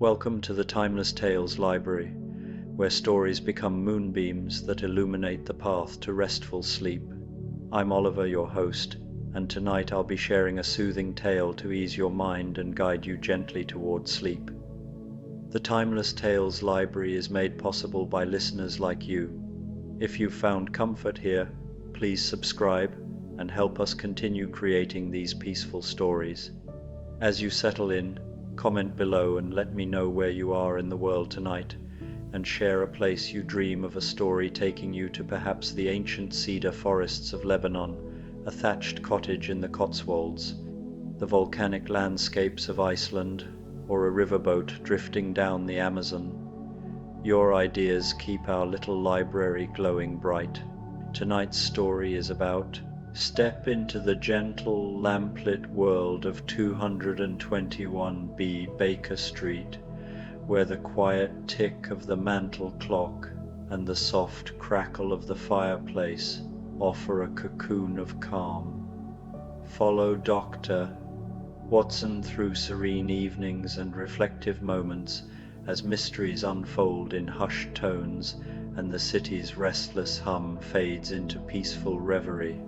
Welcome to the Timeless Tales Library, where stories become moonbeams that illuminate the path to restful sleep. I'm Oliver, your host, and tonight I'll be sharing a soothing tale to ease your mind and guide you gently towards sleep. The Timeless Tales Library is made possible by listeners like you. If you've found comfort here, please subscribe and help us continue creating these peaceful stories. As you settle in, comment below and let me know where you are in the world tonight, and share a place you dream of, a story taking you to perhaps the ancient cedar forests of Lebanon, a thatched cottage in the Cotswolds, the volcanic landscapes of Iceland, or a riverboat drifting down the Amazon. Your ideas keep our little library glowing bright. Tonight's story is about Step into the gentle, lamplit world of 221B Baker Street, where the quiet tick of the mantel clock and the soft crackle of the fireplace offer a cocoon of calm. Follow Dr. Watson through serene evenings and reflective moments as mysteries unfold in hushed tones and the city's restless hum fades into peaceful reverie.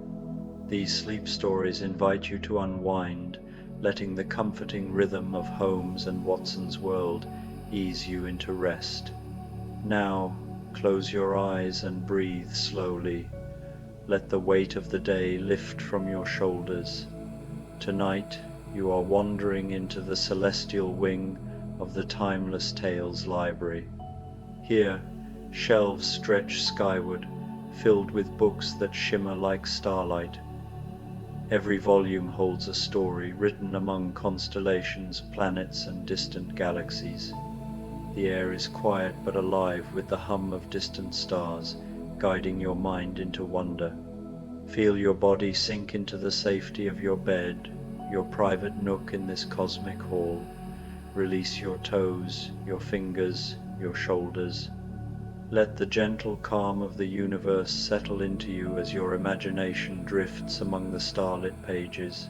These sleep stories invite you to unwind, letting the comforting rhythm of Holmes and Watson's world ease you into rest. Now, close your eyes and breathe slowly. Let the weight of the day lift from your shoulders. Tonight, you are wandering into the celestial wing of the Timeless Tales Library. Here, shelves stretch skyward, filled with books that shimmer like starlight. Every volume holds a story written among constellations, planets, and distant galaxies. The air is quiet but alive with the hum of distant stars, guiding your mind into wonder. Feel your body sink into the safety of your bed, your private nook in this cosmic hall. Release your toes, your fingers, your shoulders. Let the gentle calm of the universe settle into you as your imagination drifts among the starlit pages.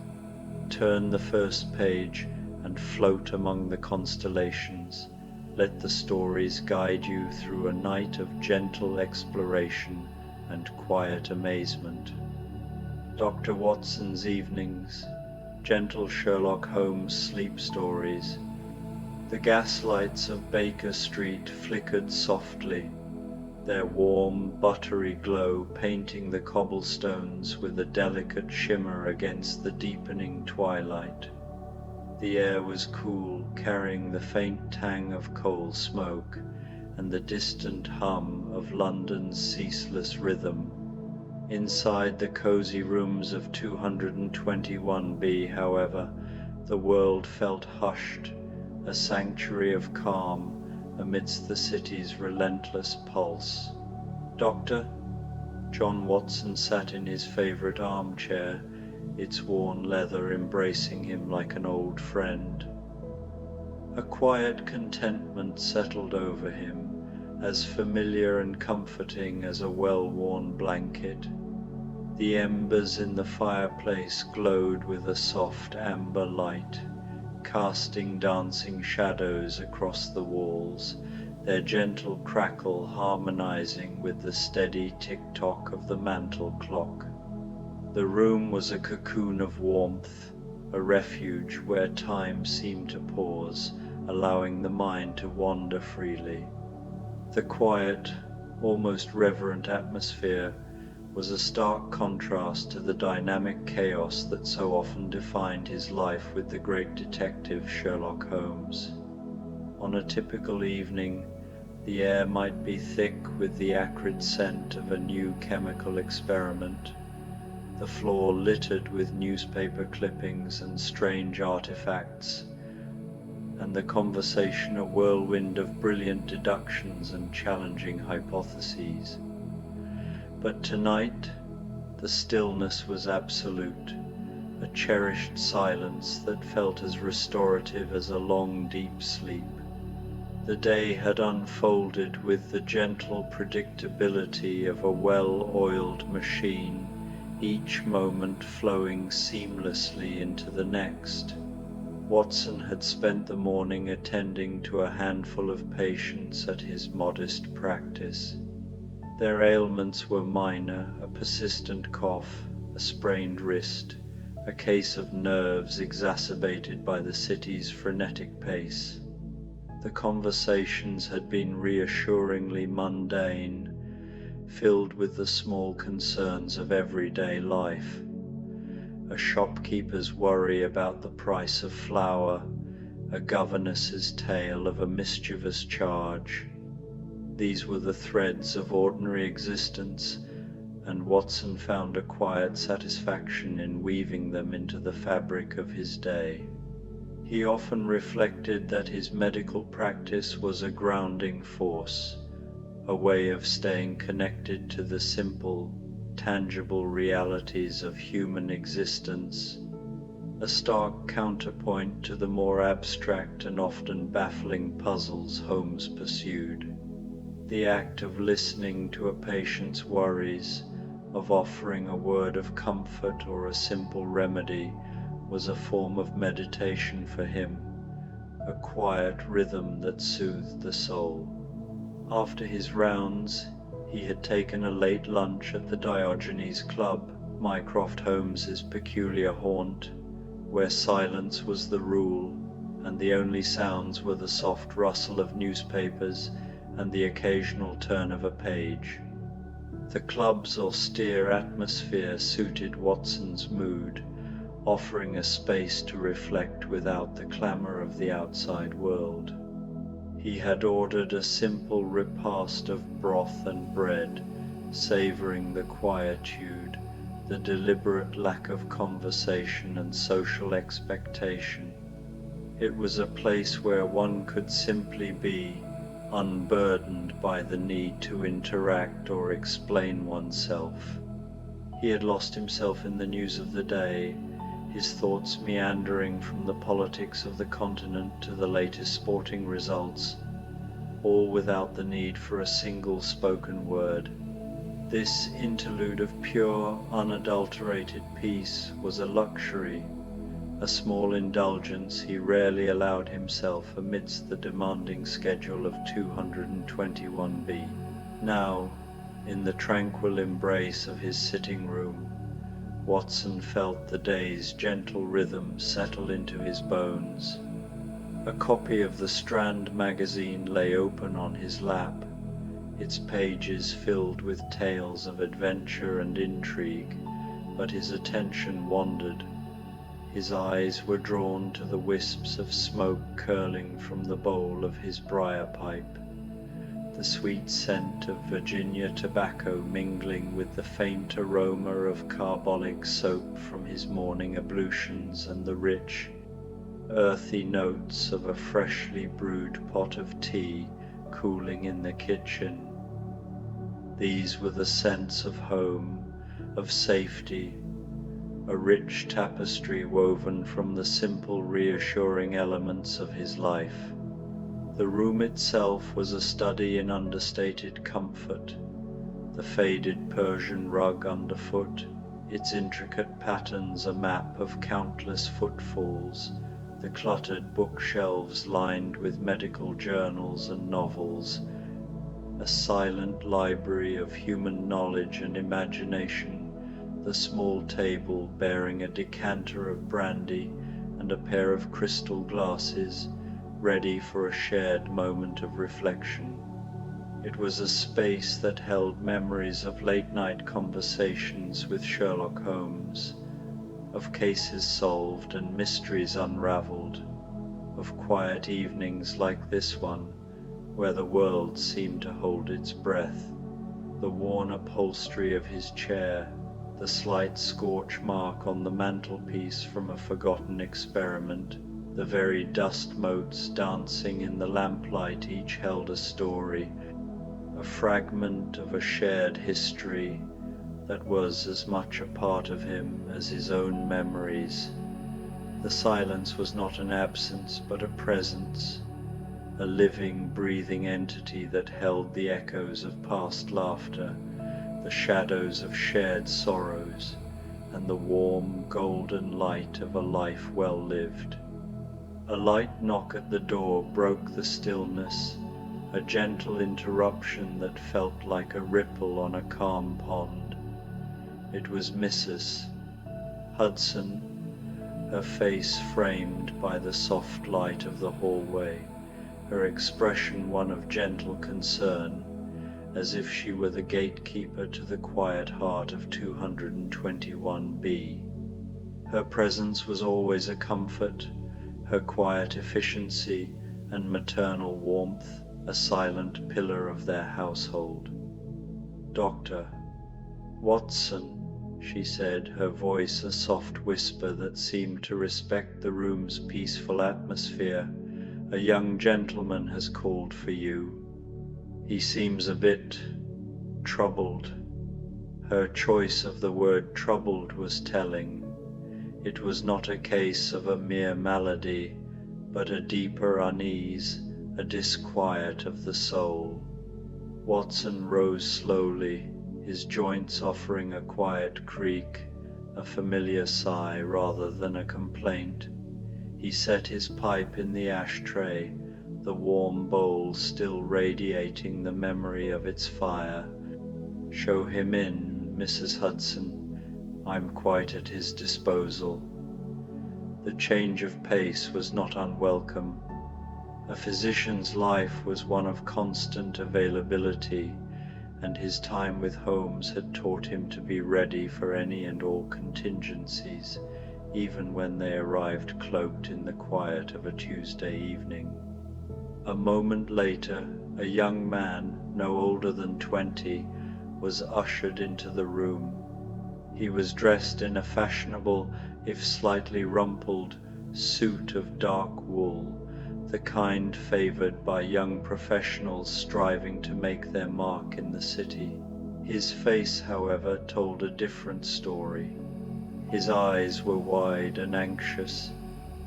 Turn the first page and float among the constellations. Let the stories guide you through a night of gentle exploration and quiet amazement. Dr. Watson's Evenings, gentle Sherlock Holmes sleep stories. The gaslights of Baker Street flickered softly, their warm, buttery glow painting the cobblestones with a delicate shimmer against the deepening twilight. The air was cool, carrying the faint tang of coal smoke and the distant hum of London's ceaseless rhythm. Inside the cozy rooms of 221B, however, the world felt hushed, a sanctuary of calm amidst the city's relentless pulse. Dr. John Watson sat in his favorite armchair, its worn leather embracing him like an old friend. A quiet contentment settled over him, as familiar and comforting as a well-worn blanket. The embers in the fireplace glowed with a soft amber light, casting dancing shadows across the walls, their gentle crackle harmonizing with the steady tick-tock of the mantel clock. The room was a cocoon of warmth, a refuge where time seemed to pause, allowing the mind to wander freely. The quiet, almost reverent atmosphere was a stark contrast to the dynamic chaos that so often defined his life with the great detective Sherlock Holmes. On a typical evening, the air might be thick with the acrid scent of a new chemical experiment, the floor littered with newspaper clippings and strange artifacts, and the conversation a whirlwind of brilliant deductions and challenging hypotheses. But tonight, the stillness was absolute, a cherished silence that felt as restorative as a long, deep sleep. The day had unfolded with the gentle predictability of a well-oiled machine, each moment flowing seamlessly into the next. Watson had spent the morning attending to a handful of patients at his modest practice. Their ailments were minor: a persistent cough, a sprained wrist, a case of nerves exacerbated by the city's frenetic pace. The conversations had been reassuringly mundane, filled with the small concerns of everyday life. A shopkeeper's worry about the price of flour, a governess's tale of a mischievous charge. These were the threads of ordinary existence, and Watson found a quiet satisfaction in weaving them into the fabric of his day. He often reflected that his medical practice was a grounding force, a way of staying connected to the simple, tangible realities of human existence, a stark counterpoint to the more abstract and often baffling puzzles Holmes pursued. The act of listening to a patient's worries, of offering a word of comfort or a simple remedy, was a form of meditation for him, a quiet rhythm that soothed the soul. After his rounds, he had taken a late lunch at the Diogenes Club, Mycroft Holmes's peculiar haunt, where silence was the rule, and the only sounds were the soft rustle of newspapers and the occasional turn of a page. The club's austere atmosphere suited Watson's mood, offering a space to reflect without the clamor of the outside world. He had ordered a simple repast of broth and bread, savoring the quietude, the deliberate lack of conversation and social expectation. It was a place where one could simply be, unburdened by the need to interact or explain oneself. He had lost himself in the news of the day, his thoughts meandering from the politics of the continent to the latest sporting results, all without the need for a single spoken word. This interlude of pure, unadulterated peace was a luxury, a small indulgence he rarely allowed himself amidst the demanding schedule of 221B. Now, in the tranquil embrace of his sitting room, Watson felt the day's gentle rhythm settle into his bones. A copy of the Strand magazine lay open on his lap, its pages filled with tales of adventure and intrigue, but his attention wandered. His eyes were drawn to the wisps of smoke curling from the bowl of his briar pipe, the sweet scent of Virginia tobacco mingling with the faint aroma of carbolic soap from his morning ablutions and the rich, earthy notes of a freshly brewed pot of tea cooling in the kitchen. These were the scents of home, of safety, a rich tapestry woven from the simple, reassuring elements of his life. The room itself was a study in understated comfort, the faded Persian rug underfoot, its intricate patterns a map of countless footfalls, the cluttered bookshelves lined with medical journals and novels, a silent library of human knowledge and imagination, the small table bearing a decanter of brandy and a pair of crystal glasses, ready for a shared moment of reflection. It was a space that held memories of late-night conversations with Sherlock Holmes, of cases solved and mysteries unraveled, of quiet evenings like this one, where the world seemed to hold its breath. The worn upholstery of his chair, the slight scorch mark on the mantelpiece from a forgotten experiment, the very dust motes dancing in the lamplight each held a story, a fragment of a shared history that was as much a part of him as his own memories. The silence was not an absence but a presence, a living, breathing entity that held the echoes of past laughter, the shadows of shared sorrows, and the warm, golden light of a life well lived. A light knock at the door broke the stillness, a gentle interruption that felt like a ripple on a calm pond. It was Mrs. Hudson, her face framed by the soft light of the hallway, her expression one of gentle concern, as if she were the gatekeeper to the quiet heart of 221B. Her presence was always a comfort, her quiet efficiency and maternal warmth a silent pillar of their household. "Dr. Watson," she said, her voice a soft whisper that seemed to respect the room's peaceful atmosphere, "a young gentleman has called for you. He seems a bit troubled." Her choice of the word troubled was telling. It was not a case of a mere malady, but a deeper unease, a disquiet of the soul. Watson rose slowly, his joints offering a quiet creak, a familiar sigh rather than a complaint. He set his pipe in the ashtray, the warm bowl still radiating the memory of its fire. "Show him in, Mrs. Hudson. I'm quite at his disposal." The change of pace was not unwelcome. A physician's life was one of constant availability, and his time with Holmes had taught him to be ready for any and all contingencies, even when they arrived cloaked in the quiet of a Tuesday evening. A moment later, a young man, no older than 20, was ushered into the room. He was dressed in a fashionable, if slightly rumpled, suit of dark wool, the kind favored by young professionals striving to make their mark in the city. His face, however, told a different story. His eyes were wide and anxious,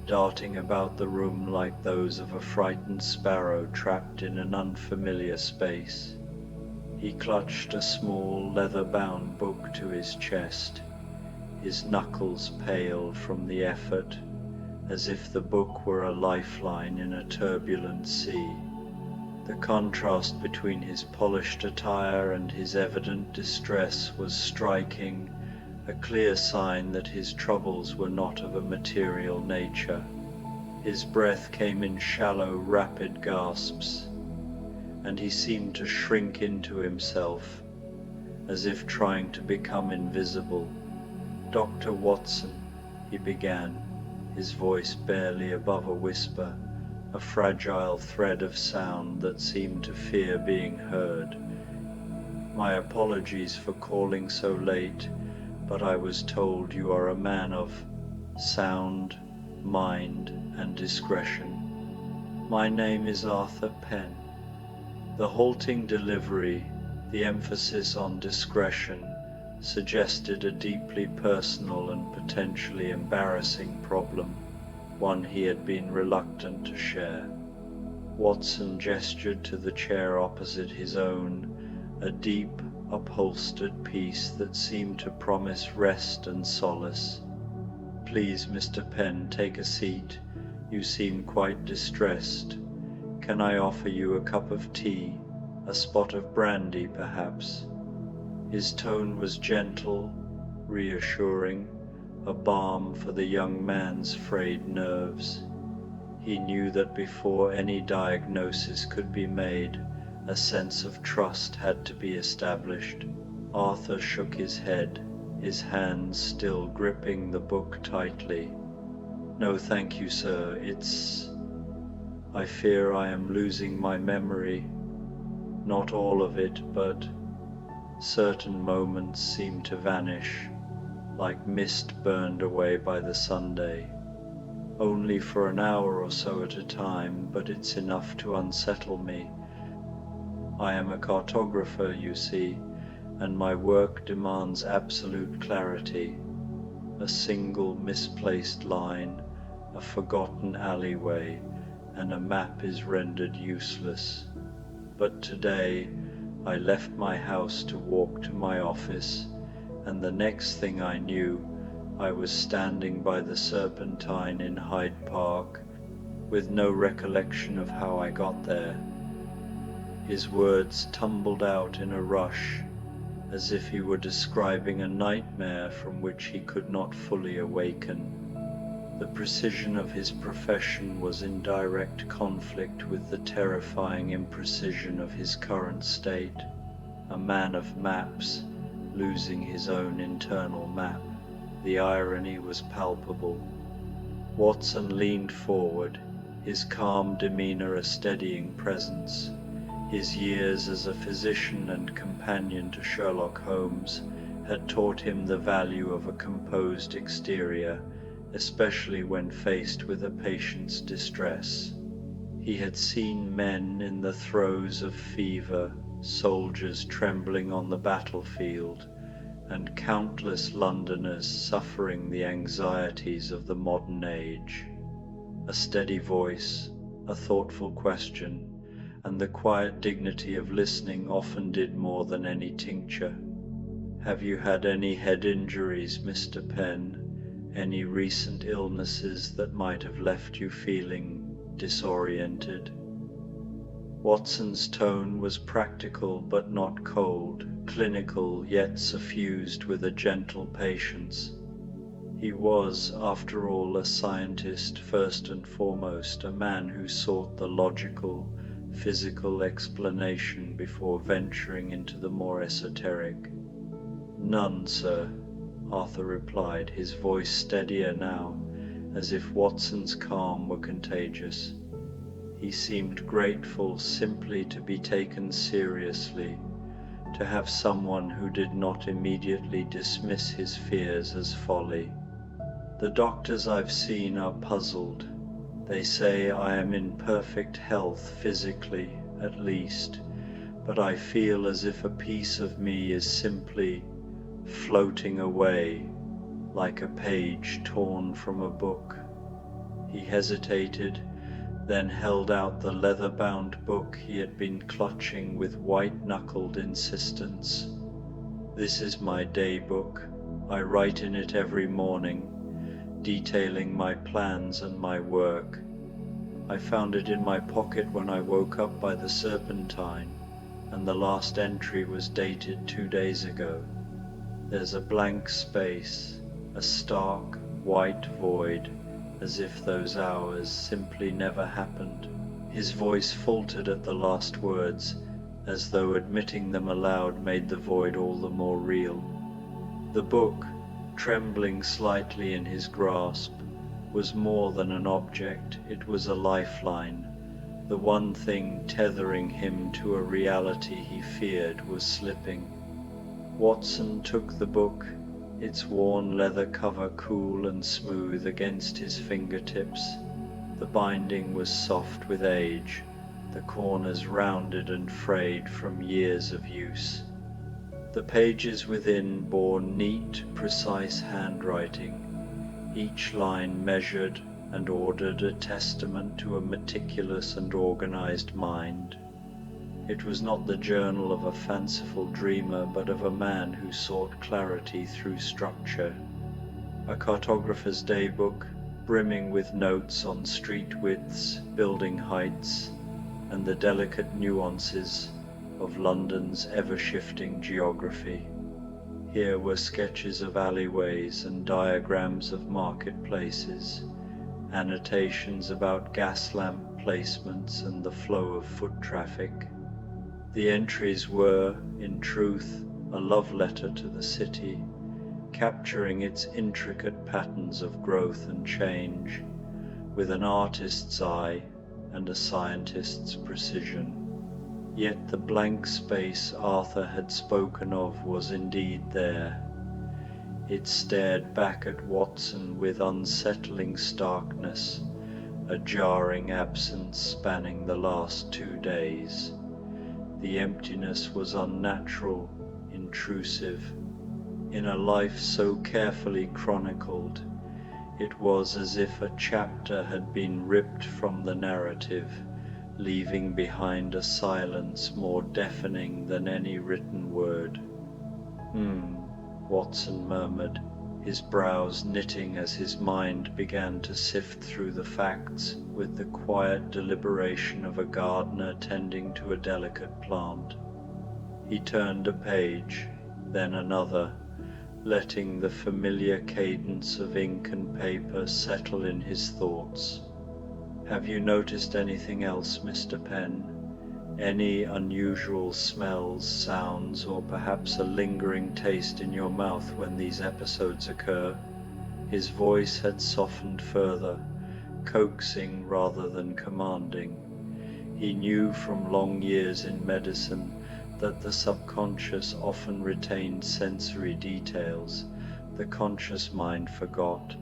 darting about the room like those of a frightened sparrow trapped in an unfamiliar space. He clutched a small leather-bound book to his chest, his knuckles pale from the effort, as if the book were a lifeline in a turbulent sea. The contrast between his polished attire and his evident distress was striking, a clear sign that his troubles were not of a material nature. His breath came in shallow, rapid gasps, and he seemed to shrink into himself, as if trying to become invisible. "Dr. Watson," he began, his voice barely above a whisper, a fragile thread of sound that seemed to fear being heard. "My apologies for calling so late, but I was told you are a man of sound mind and discretion. My name is Arthur Penn." The halting delivery, the emphasis on discretion, suggested a deeply personal and potentially embarrassing problem, one he had been reluctant to share. Watson gestured to the chair opposite his own, a deep, upholstered piece that seemed to promise rest and solace. "Please, Mr. Penn, take a seat. You seem quite distressed. Can I offer you a cup of tea, a spot of brandy, perhaps?" His tone was gentle, reassuring, a balm for the young man's frayed nerves. He knew that before any diagnosis could be made, a sense of trust had to be established. Arthur shook his head, his hands still gripping the book tightly. "No, thank you, sir. I fear I am losing my memory. Not all of it, but certain moments seem to vanish, like mist burned away by the Sunday. Only for an hour or so at a time, but it's enough to unsettle me. I am a cartographer, you see, and my work demands absolute clarity. A single misplaced line, a forgotten alleyway, and a map is rendered useless. But today, I left my house to walk to my office, and the next thing I knew, I was standing by the Serpentine in Hyde Park, with no recollection of how I got there. His words tumbled out in a rush, as if he were describing a nightmare from which he could not fully awaken. The precision of his profession was in direct conflict with the terrifying imprecision of his current state, a man of maps, losing his own internal map. The irony was palpable. Watson leaned forward, his calm demeanor a steadying presence. His years as a physician and companion to Sherlock Holmes had taught him the value of a composed exterior, especially when faced with a patient's distress. He had seen men in the throes of fever, soldiers trembling on the battlefield, and countless Londoners suffering the anxieties of the modern age. A steady voice, a thoughtful question, and the quiet dignity of listening often did more than any tincture. "Have you had any head injuries, Mr. Penn? Any recent illnesses that might have left you feeling disoriented?" Watson's tone was practical but not cold, clinical yet suffused with a gentle patience. He was, after all, a scientist first and foremost, a man who sought the logical, physical explanation before venturing into the more esoteric. "None, sir," Arthur replied, his voice steadier now, as if Watson's calm were contagious. He seemed grateful simply to be taken seriously, to have someone who did not immediately dismiss his fears as folly. "The doctors I've seen are puzzled. They say I am in perfect health physically, at least, but I feel as if a piece of me is simply floating away, like a page torn from a book." He hesitated, then held out the leather-bound book he had been clutching with white-knuckled insistence. "This is my day book. I write in it every morning, detailing my plans and my work. I found it in my pocket when I woke up by the Serpentine, and the last entry was dated 2 days ago. There's a blank space, a stark, white void, as if those hours simply never happened." His voice faltered at the last words, as though admitting them aloud made the void all the more real. The book, trembling slightly in his grasp, was more than an object, it was a lifeline. The one thing tethering him to a reality he feared was slipping. Watson took the book, its worn leather cover cool and smooth against his fingertips. The binding was soft with age, the corners rounded and frayed from years of use. The pages within bore neat, precise handwriting, each line measured and ordered, a testament to a meticulous and organized mind. It was not the journal of a fanciful dreamer, but of a man who sought clarity through structure. A cartographer's daybook, brimming with notes on street widths, building heights, and the delicate nuances of London's ever-shifting geography. Here were sketches of alleyways and diagrams of marketplaces, annotations about gas lamp placements and the flow of foot traffic. The entries were, in truth, a love letter to the city, capturing its intricate patterns of growth and change, with an artist's eye and a scientist's precision. Yet the blank space Arthur had spoken of was indeed there. It stared back at Watson with unsettling starkness, a jarring absence spanning the last 2 days. The emptiness was unnatural, intrusive. In a life so carefully chronicled, it was as if a chapter had been ripped from the narrative, leaving behind a silence more deafening than any written word. Watson murmured, his brows knitting as his mind began to sift through the facts with the quiet deliberation of a gardener tending to a delicate plant. He turned a page, then another, letting the familiar cadence of ink and paper settle in his thoughts. "Have you noticed anything else, Mr. Penn? Any unusual smells, sounds, or perhaps a lingering taste in your mouth when these episodes occur?" His voice had softened further, coaxing rather than commanding. He knew from long years in medicine that the subconscious often retained sensory details the conscious mind forgot.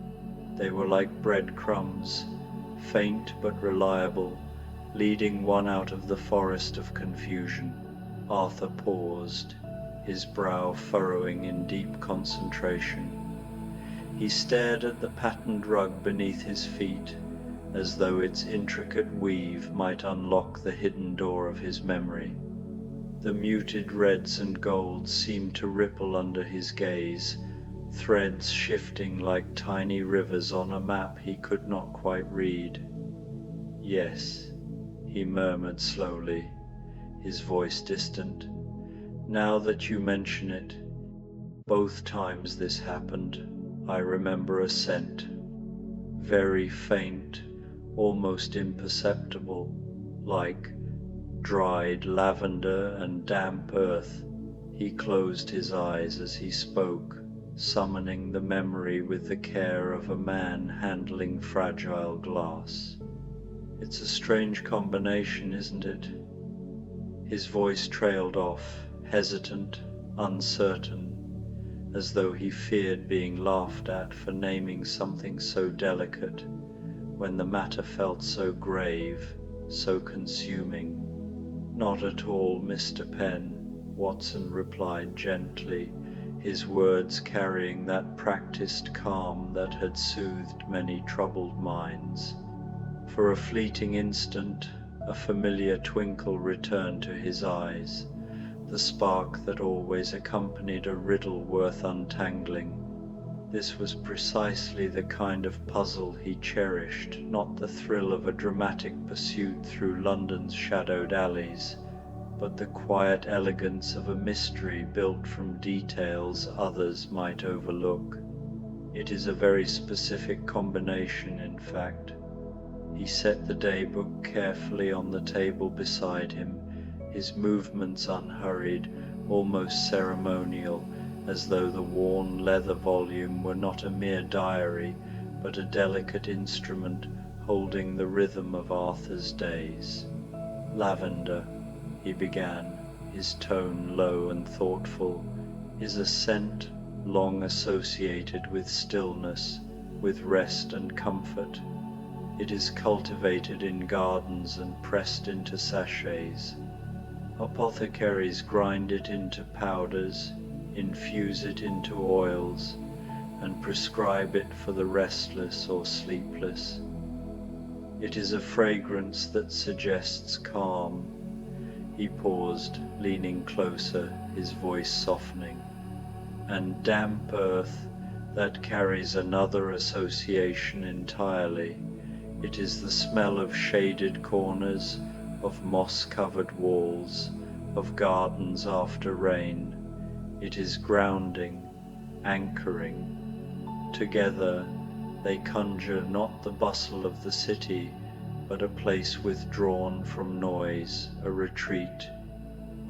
They were like breadcrumbs, faint but reliable, leading one out of the forest of confusion. Arthur paused, his brow furrowing in deep concentration. He stared at the patterned rug beneath his feet, as though its intricate weave might unlock the hidden door of his memory. The muted reds and golds seemed to ripple under his gaze, threads shifting like tiny rivers on a map he could not quite read. "Yes," he murmured slowly, his voice distant. "Now that you mention it, both times this happened, I remember a scent. Very faint, almost imperceptible, like dried lavender and damp earth." He closed his eyes as he spoke, summoning the memory with the care of a man handling fragile glass. "It's a strange combination, isn't it?" His voice trailed off, hesitant, uncertain, as though he feared being laughed at for naming something so delicate, when the matter felt so grave, so consuming. "Not at all, Mr. Penn," Watson replied gently, his words carrying that practiced calm that had soothed many troubled minds. For a fleeting instant, a familiar twinkle returned to his eyes, the spark that always accompanied a riddle worth untangling. This was precisely the kind of puzzle he cherished, not the thrill of a dramatic pursuit through London's shadowed alleys, but the quiet elegance of a mystery built from details others might overlook. It is a very specific combination, in fact. He set the daybook carefully on the table beside him, his movements unhurried, almost ceremonial, as though the worn leather volume were not a mere diary, but a delicate instrument holding the rhythm of Arthur's days. "Lavender," he began, his tone low and thoughtful, "is a scent long associated with stillness, with rest and comfort. It is cultivated in gardens and pressed into sachets. Apothecaries grind it into powders, infuse it into oils, and prescribe it for the restless or sleepless. It is a fragrance that suggests calm." He paused, leaning closer, his voice softening. "And damp earth that carries another association entirely. It is the smell of shaded corners, of moss-covered walls, of gardens after rain. It is grounding, anchoring. Together they conjure not the bustle of the city, but a place withdrawn from noise, a retreat."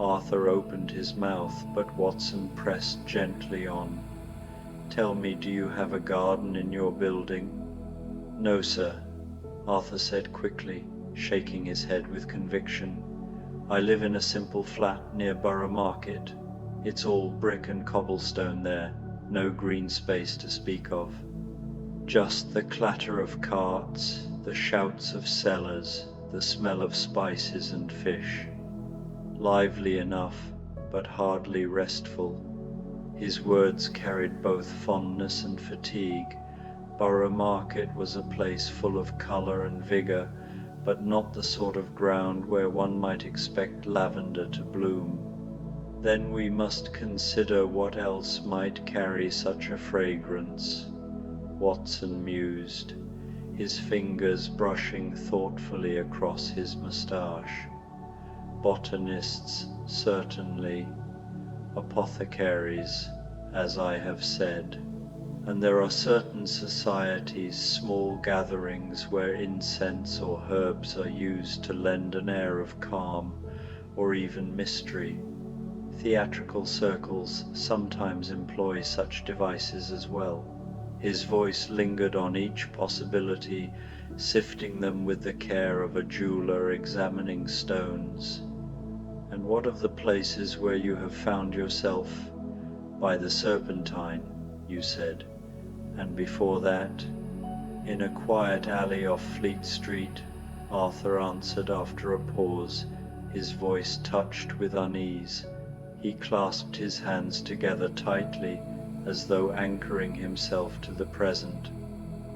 Arthur opened his mouth, but Watson pressed gently on. "Tell me, do you have a garden in your building?" "No, sir," Arthur said quickly, shaking his head with conviction. "I live in a simple flat near Borough Market. It's all brick and cobblestone there, no green space to speak of. Just the clatter of carts, the shouts of sellers, the smell of spices and fish. Lively enough, but hardly restful." His words carried both fondness and fatigue. Borough Market was a place full of colour and vigour, but not the sort of ground where one might expect lavender to bloom. Then we must consider what else might carry such a fragrance, Watson mused, his fingers brushing thoughtfully across his moustache. Botanists, certainly. Apothecaries, as I have said. And there are certain societies, small gatherings where incense or herbs are used to lend an air of calm or even mystery. Theatrical circles sometimes employ such devices as well. His voice lingered on each possibility, sifting them with the care of a jeweler examining stones. And what of the places where you have found yourself? By the Serpentine, you said. And before that, in a quiet alley off Fleet Street, Arthur answered after a pause, his voice touched with unease. He clasped his hands together tightly, as though anchoring himself to the present.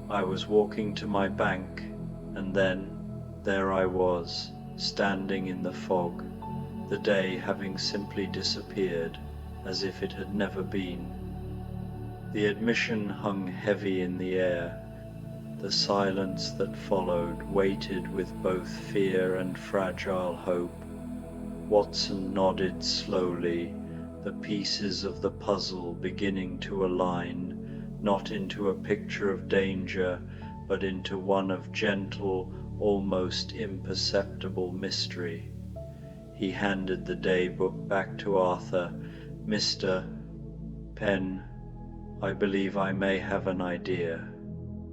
I was walking to my bank, and then, there I was, standing in the fog, the day having simply disappeared, as if it had never been. The admission hung heavy in the air. The silence that followed waited with both fear and fragile hope. Watson nodded slowly, the pieces of the puzzle beginning to align, not into a picture of danger, but into one of gentle, almost imperceptible mystery. He handed the day book back to Arthur. Mr. Penn, I believe I may have an idea.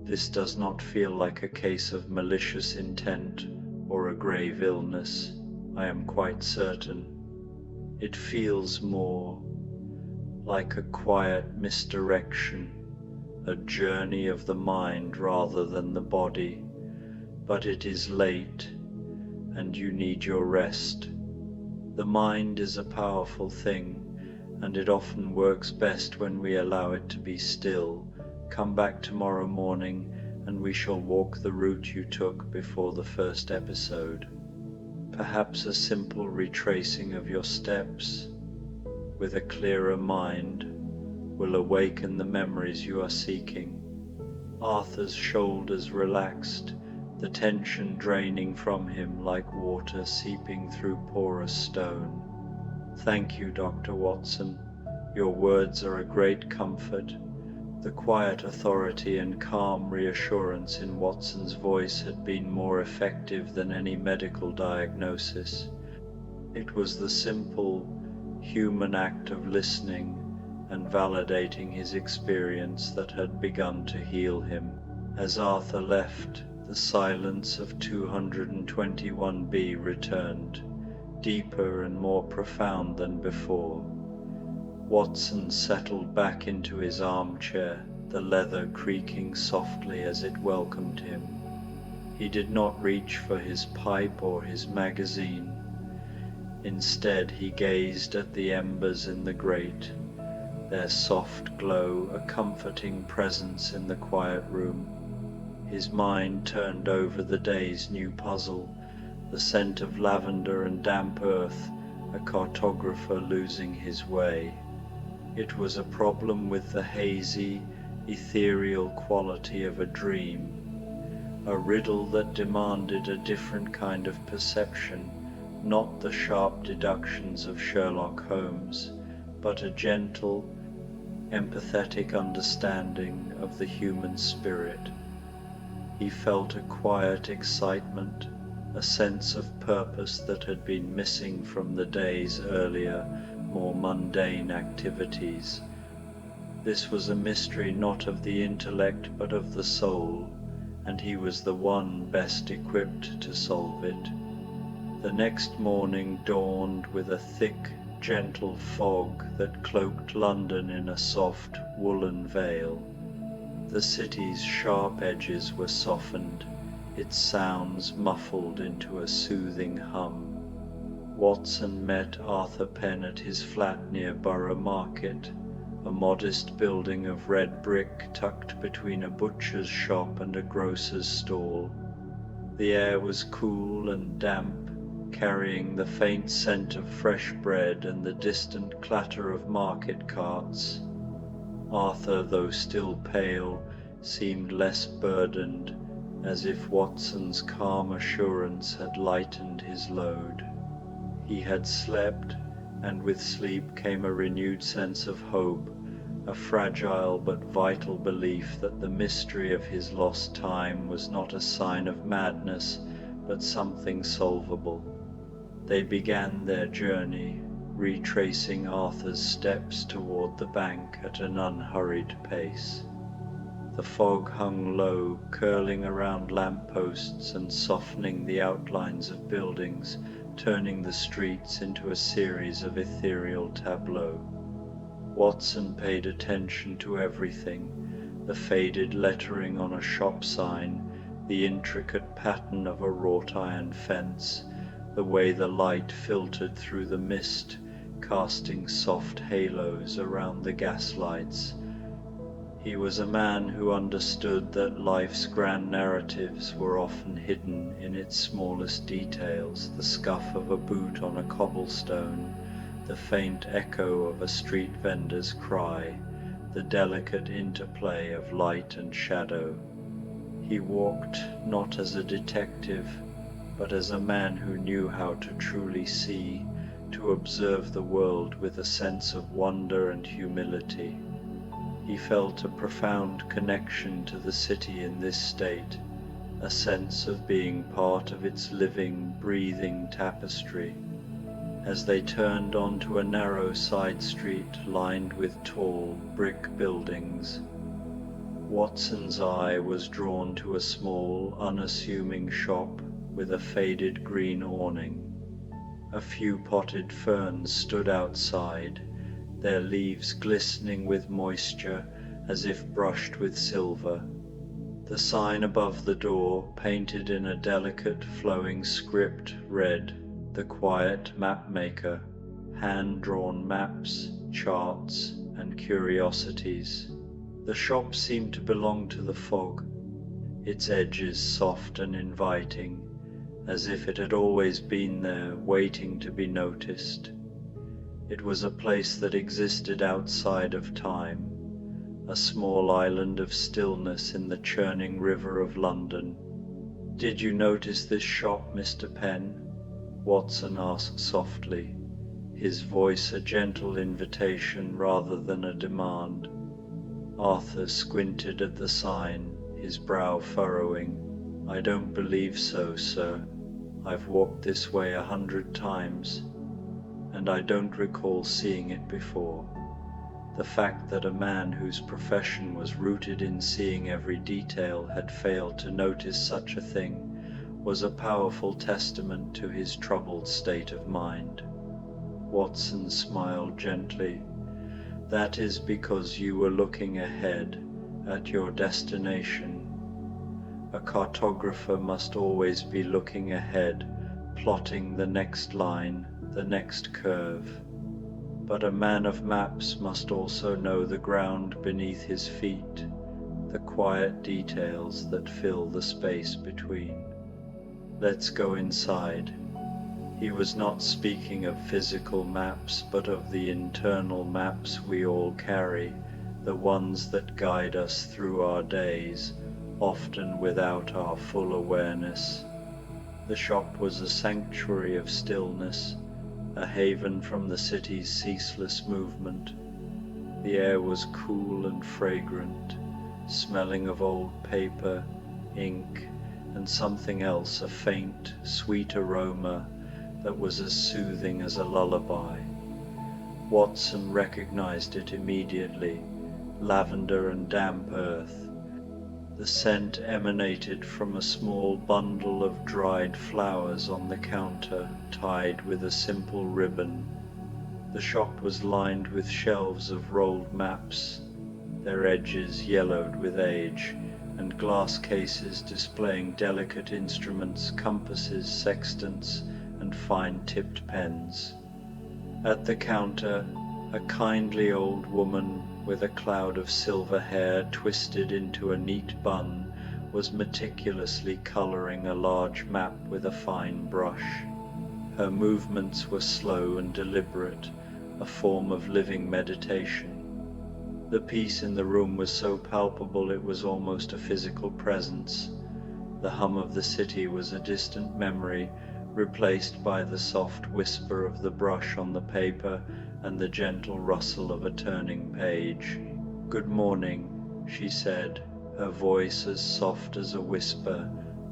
This does not feel like a case of malicious intent or a grave illness, I am quite certain. It feels more like a quiet misdirection, a journey of the mind rather than the body. But it is late, and you need your rest. The mind is a powerful thing, and it often works best when we allow it to be still. Come back tomorrow morning, and we shall walk the route you took before the first episode. Perhaps a simple retracing of your steps, with a clearer mind, will awaken the memories you are seeking. Arthur's shoulders relaxed, the tension draining from him like water seeping through porous stone. Thank you, Dr. Watson. Your words are a great comfort. The quiet authority and calm reassurance in Watson's voice had been more effective than any medical diagnosis. It was the simple, human act of listening and validating his experience that had begun to heal him. As Arthur left, the silence of 221B returned, deeper and more profound than before. Watson settled back into his armchair, the leather creaking softly as it welcomed him. He did not reach for his pipe or his magazine. Instead, he gazed at the embers in the grate, their soft glow a comforting presence in the quiet room. His mind turned over the day's new puzzle, the scent of lavender and damp earth, a cartographer losing his way. It was a problem with the hazy, ethereal quality of a dream, a riddle that demanded a different kind of perception, not the sharp deductions of Sherlock Holmes, but a gentle, empathetic understanding of the human spirit. He felt a quiet excitement, a sense of purpose that had been missing from the day's earlier, more mundane activities. This was a mystery not of the intellect but of the soul, and he was the one best equipped to solve it. The next morning dawned with a thick, gentle fog that cloaked London in a soft, woolen veil. The city's sharp edges were softened, its sounds muffled into a soothing hum. Watson met Arthur Penn at his flat near Borough Market, a modest building of red brick tucked between a butcher's shop and a grocer's stall. The air was cool and damp, carrying the faint scent of fresh bread and the distant clatter of market carts. Arthur, though still pale, seemed less burdened, as if Watson's calm assurance had lightened his load. He had slept, and with sleep came a renewed sense of hope, a fragile but vital belief that the mystery of his lost time was not a sign of madness, but something solvable. They began their journey, retracing Arthur's steps toward the bank at an unhurried pace. The fog hung low, curling around lampposts and softening the outlines of buildings, turning the streets into a series of ethereal tableaux. Watson paid attention to everything, the faded lettering on a shop sign, the intricate pattern of a wrought iron fence, the way the light filtered through the mist, casting soft halos around the gaslights. He was a man who understood that life's grand narratives were often hidden in its smallest details, the scuff of a boot on a cobblestone, the faint echo of a street vendor's cry, the delicate interplay of light and shadow. He walked not as a detective, but as a man who knew how to truly see, to observe the world with a sense of wonder and humility. He felt a profound connection to the city in this state, a sense of being part of its living, breathing tapestry. As they turned onto a narrow side street lined with tall brick buildings, Watson's eye was drawn to a small, unassuming shop with a faded green awning. A few potted ferns stood outside, their leaves glistening with moisture as if brushed with silver. The sign above the door, painted in a delicate flowing script, read, "The Quiet Map Maker, hand-drawn maps, charts, and curiosities." The shop seemed to belong to the fog, its edges soft and inviting, as if it had always been there, waiting to be noticed. It was a place that existed outside of time, a small island of stillness in the churning river of London. "Did you notice this shop, Mr. Penn?" Watson asked softly, his voice a gentle invitation rather than a demand. Arthur squinted at the sign, his brow furrowing. "I don't believe so, sir. I've walked this way 100 times, and I don't recall seeing it before." The fact that a man whose profession was rooted in seeing every detail had failed to notice such a thing was a powerful testament to his troubled state of mind. Watson smiled gently. "That is because you were looking ahead, at your destination. A cartographer must always be looking ahead, plotting the next line, the next curve. But a man of maps must also know the ground beneath his feet, the quiet details that fill the space between. Let's go inside." He was not speaking of physical maps, but of the internal maps we all carry, the ones that guide us through our days, often without our full awareness. The shop was a sanctuary of stillness, a haven from the city's ceaseless movement. The air was cool and fragrant, smelling of old paper, ink, and something else, a faint, sweet aroma that was as soothing as a lullaby. Watson recognized it immediately, lavender and damp earth. The scent emanated from a small bundle of dried flowers on the counter, tied with a simple ribbon. The shop was lined with shelves of rolled maps, their edges yellowed with age, and glass cases displaying delicate instruments, compasses, sextants, and fine-tipped pens. At the counter, a kindly old woman with a cloud of silver hair twisted into a neat bun was meticulously coloring a large map with a fine brush. Her movements were slow and deliberate, a form of living meditation. The peace in the room was so palpable it was almost a physical presence. The hum of the city was a distant memory, replaced by the soft whisper of the brush on the paper and the gentle rustle of a turning page. "Good morning," she said, her voice as soft as a whisper,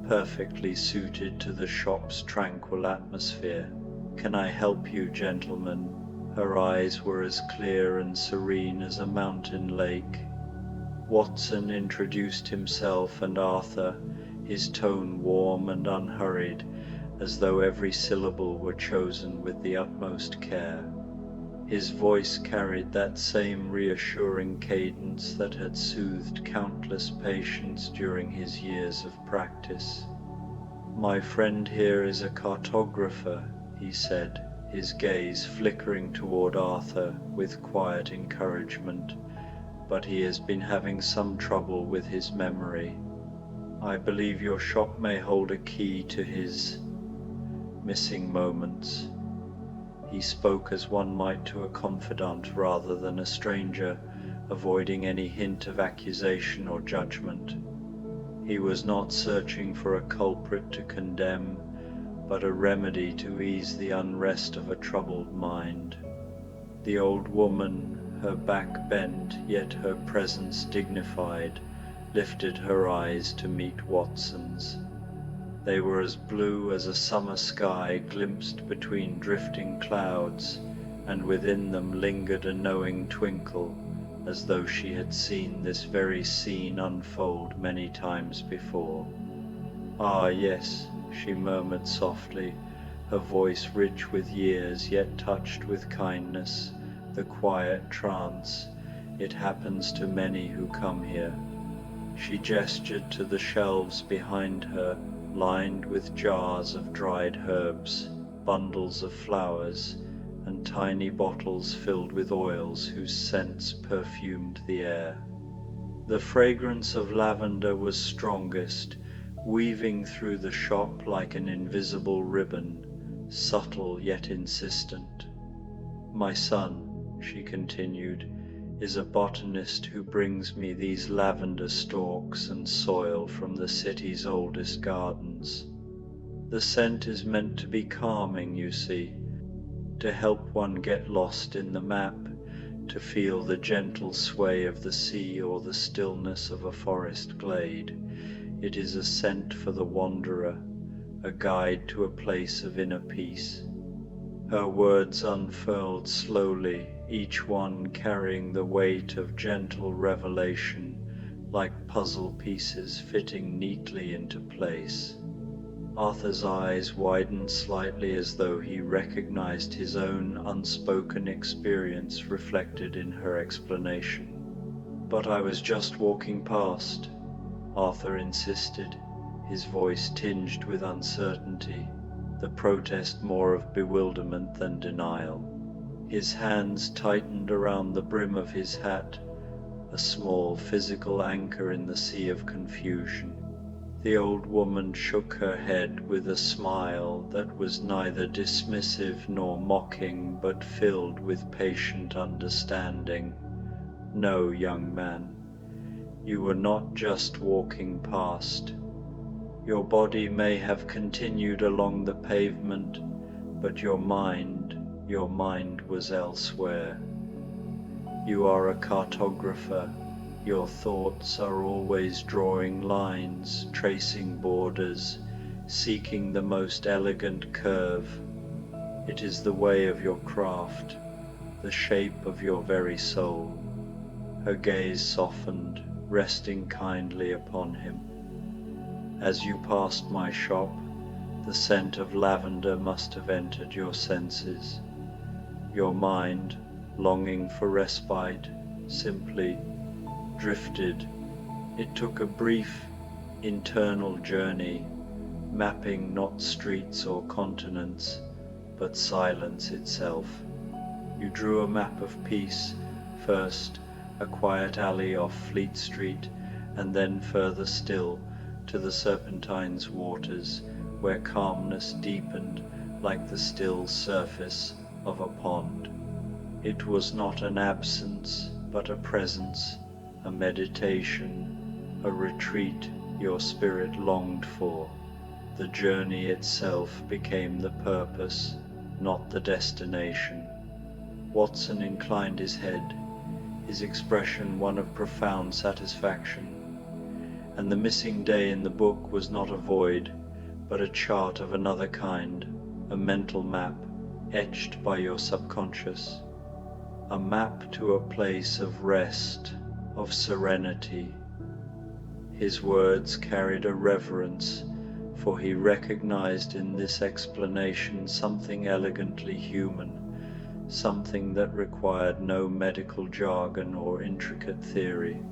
perfectly suited to the shop's tranquil atmosphere. "Can I help you, gentlemen?" Her eyes were as clear and serene as a mountain lake. Watson introduced himself and Arthur, his tone warm and unhurried, as though every syllable were chosen with the utmost care. His voice carried that same reassuring cadence that had soothed countless patients during his years of practice. "My friend here is a cartographer," he said, his gaze flickering toward Arthur with quiet encouragement, "but he has been having some trouble with his memory. I believe your shop may hold a key to his missing moments." He spoke as one might to a confidant rather than a stranger, avoiding any hint of accusation or judgment. He was not searching for a culprit to condemn, but a remedy to ease the unrest of a troubled mind. The old woman, her back bent, yet her presence dignified, lifted her eyes to meet Watson's. They were as blue as a summer sky glimpsed between drifting clouds, and within them lingered a knowing twinkle, as though she had seen this very scene unfold many times before. "Ah, yes," she murmured softly, her voice rich with years yet touched with kindness, "the quiet trance. It happens to many who come here." She gestured to the shelves behind her, lined with jars of dried herbs, bundles of flowers, and tiny bottles filled with oils whose scents perfumed the air. The fragrance of lavender was strongest, weaving through the shop like an invisible ribbon, subtle yet insistent. "My son," she continued, "is a botanist who brings me these lavender stalks and soil from the city's oldest gardens. The scent is meant to be calming, you see, to help one get lost in the map, to feel the gentle sway of the sea or the stillness of a forest glade. It is a scent for the wanderer, a guide to a place of inner peace." Her words unfurled slowly, each one carrying the weight of gentle revelation, like puzzle pieces fitting neatly into place. Arthur's eyes widened slightly as though he recognized his own unspoken experience reflected in her explanation. "But I was just walking past," Arthur insisted, his voice tinged with uncertainty, the protest more of bewilderment than denial. His hands tightened around the brim of his hat, a small physical anchor in the sea of confusion. The old woman shook her head with a smile that was neither dismissive nor mocking, but filled with patient understanding. "No, young man, you were not just walking past. Your body may have continued along the pavement, but your mind was elsewhere. You are a cartographer. Your thoughts are always drawing lines, tracing borders, seeking the most elegant curve. It is the way of your craft, the shape of your very soul." Her gaze softened, resting kindly upon him. "As you passed my shop, the scent of lavender must have entered your senses. Your mind, longing for respite, simply drifted. It took a brief, internal journey, mapping not streets or continents, but silence itself. You drew a map of peace, first a quiet alley off Fleet Street, and then further still to the Serpentine's waters, where calmness deepened like the still surface of a pond. It was not an absence, but a presence, a meditation, a retreat your spirit longed for. The journey itself became the purpose, not the destination. Watson inclined his head, his expression one of profound satisfaction. And the missing day in the book was not a void, but a chart of another kind, a mental map, etched by your subconscious. A map to a place of rest, of serenity. His words carried a reverence, for he recognized in this explanation something elegantly human, something that required no medical jargon or intricate theory.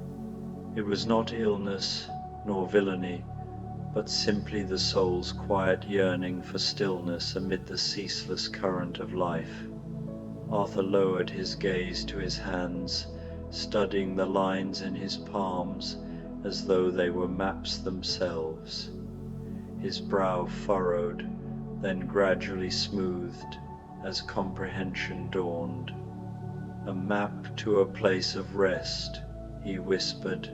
It was not illness nor villainy, but simply the soul's quiet yearning for stillness amid the ceaseless current of life. Arthur lowered his gaze to his hands, studying the lines in his palms as though they were maps themselves. His brow furrowed, then gradually smoothed as comprehension dawned. A map to a place of rest, he whispered,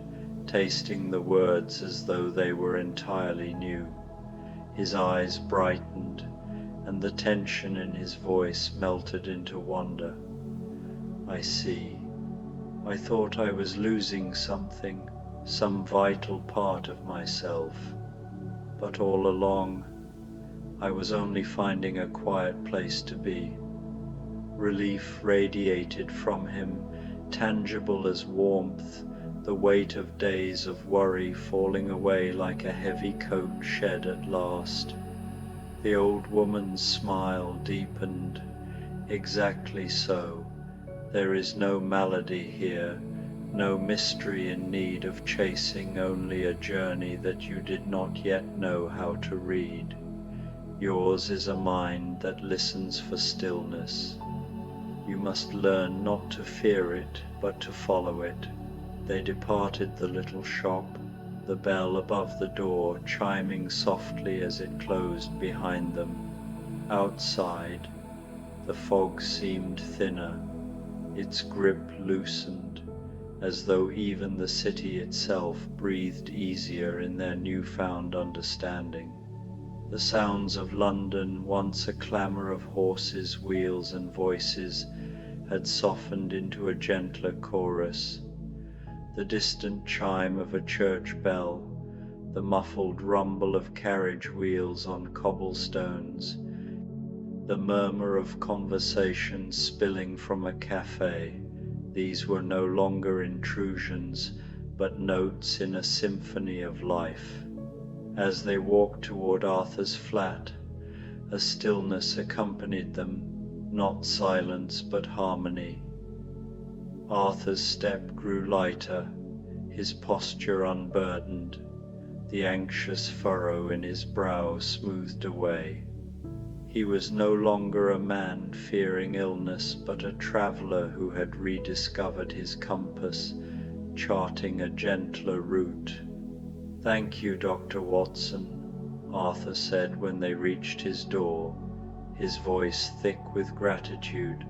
tasting the words as though they were entirely new. His eyes brightened, and the tension in his voice melted into wonder. I see. I thought I was losing something, some vital part of myself. But all along, I was only finding a quiet place to be. Relief radiated from him, tangible as warmth, the weight of days of worry falling away like a heavy coat shed at last. The old woman's smile deepened. Exactly so. There is no malady here, no mystery in need of chasing, only a journey that you did not yet know how to read. Yours is a mind that listens for stillness. You must learn not to fear it, but to follow it. They departed the little shop, the bell above the door chiming softly as it closed behind them. Outside, the fog seemed thinner, its grip loosened, as though even the city itself breathed easier in their newfound understanding. The sounds of London, once a clamour of horses, wheels and voices, had softened into a gentler chorus. The distant chime of a church bell, the muffled rumble of carriage wheels on cobblestones, the murmur of conversation spilling from a cafe, these were no longer intrusions, but notes in a symphony of life. As they walked toward Arthur's flat, a stillness accompanied them, not silence but harmony. Arthur's step grew lighter, his posture unburdened, the anxious furrow in his brow smoothed away. He was no longer a man fearing illness, but a traveller who had rediscovered his compass, charting a gentler route. "Thank you, Dr. Watson," Arthur said when they reached his door, his voice thick with gratitude.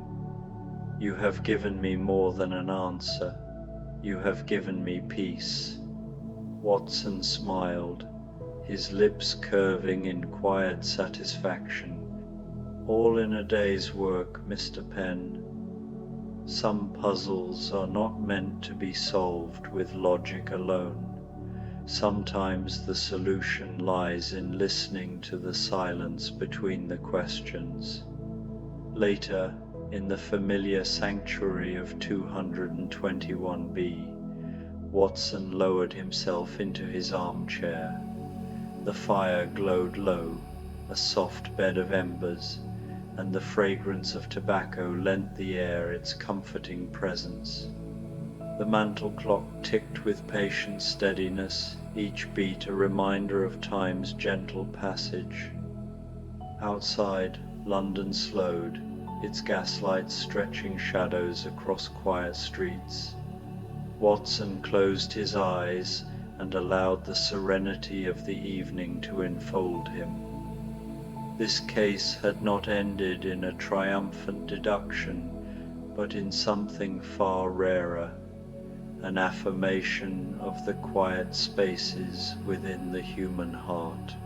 "You have given me more than an answer. You have given me peace." Watson smiled, his lips curving in quiet satisfaction. "All in a day's work, Mr. Penn. Some puzzles are not meant to be solved with logic alone. Sometimes the solution lies in listening to the silence between the questions." Later, in the familiar sanctuary of 221B, Watson lowered himself into his armchair. The fire glowed low, a soft bed of embers, and the fragrance of tobacco lent the air its comforting presence. The mantel clock ticked with patient steadiness, each beat a reminder of time's gentle passage. Outside, London slowed, its gaslights stretching shadows across quiet streets. Watson closed his eyes and allowed the serenity of the evening to enfold him. This case had not ended in a triumphant deduction, but in something far rarer, an affirmation of the quiet spaces within the human heart.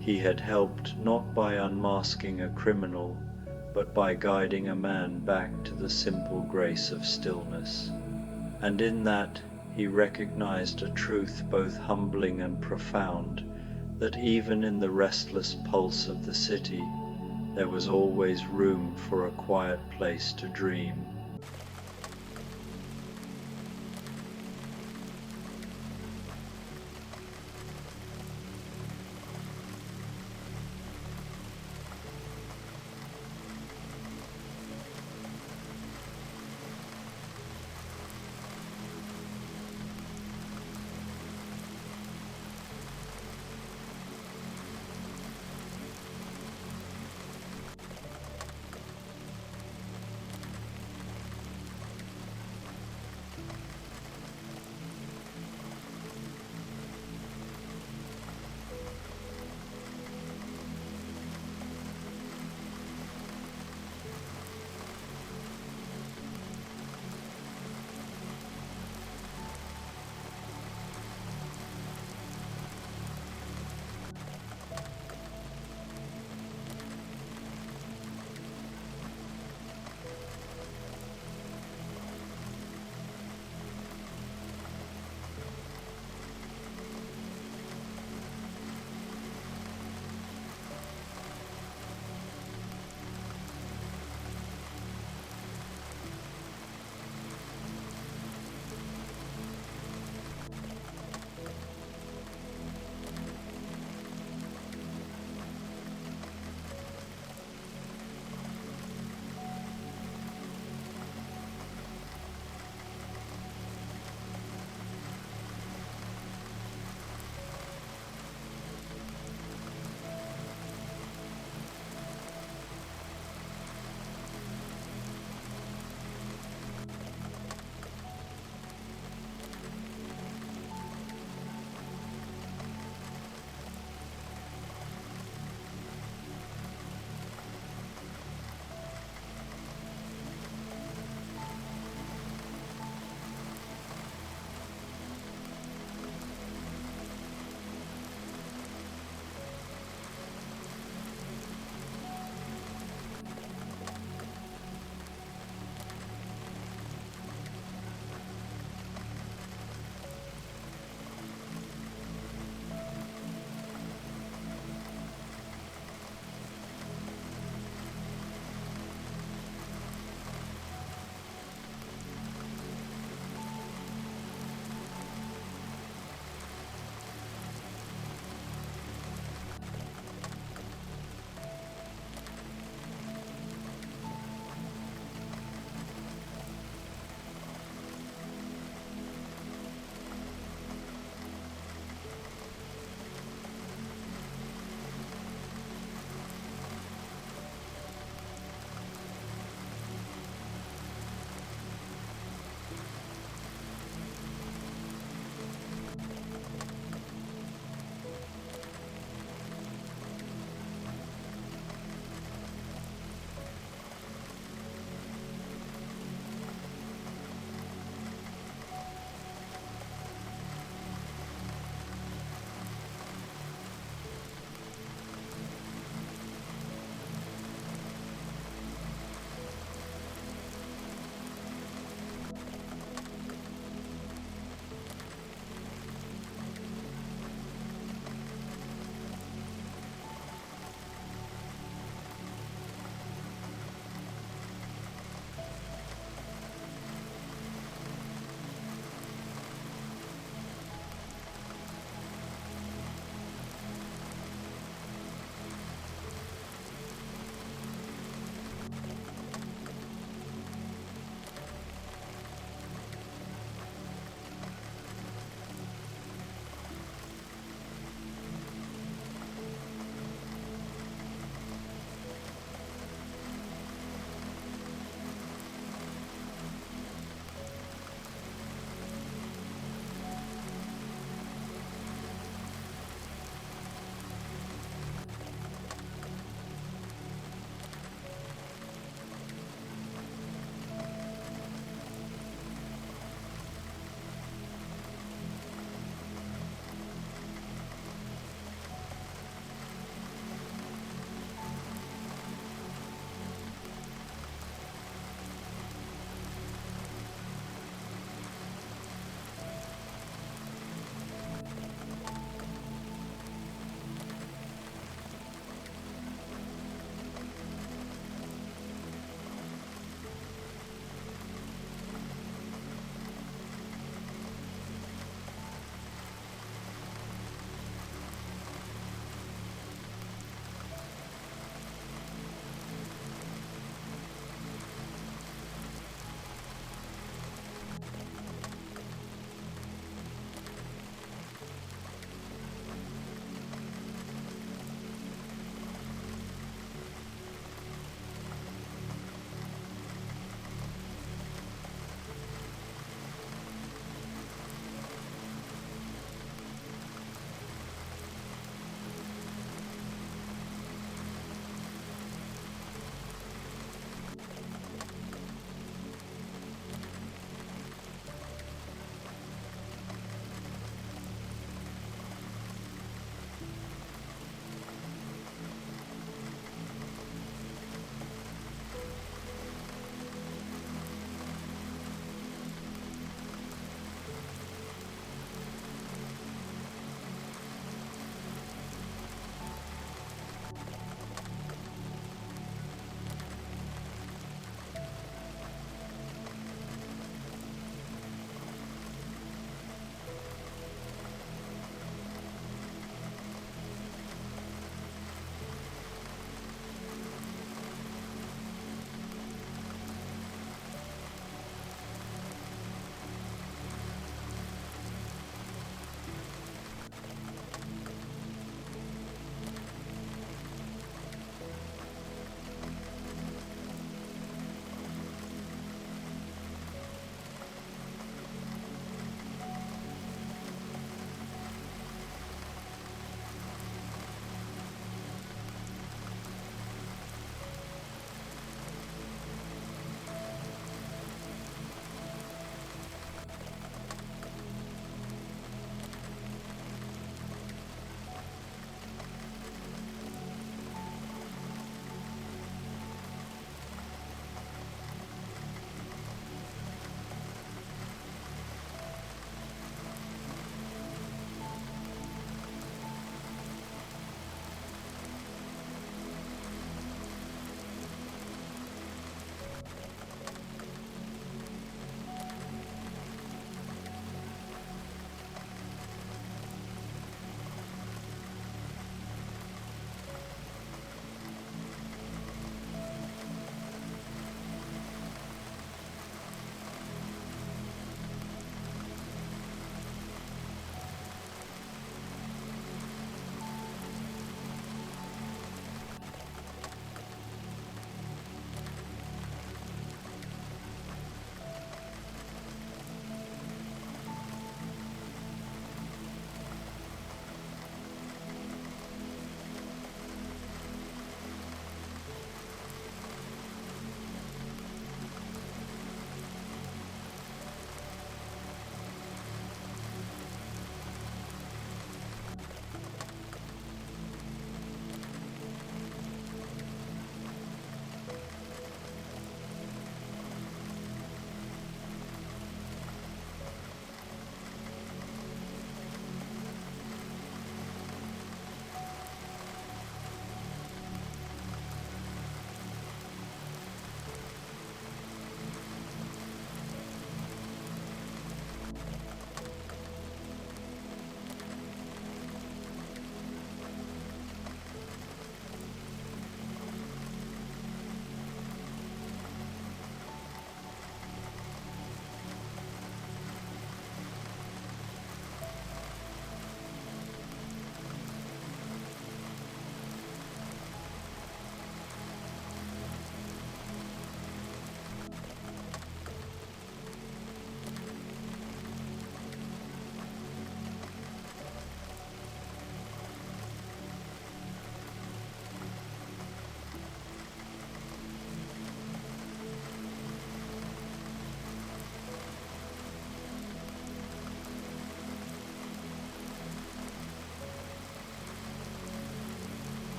He had helped not by unmasking a criminal, but by guiding a man back to the simple grace of stillness. And in that he recognized a truth both humbling and profound, that even in the restless pulse of the city, there was always room for a quiet place to dream.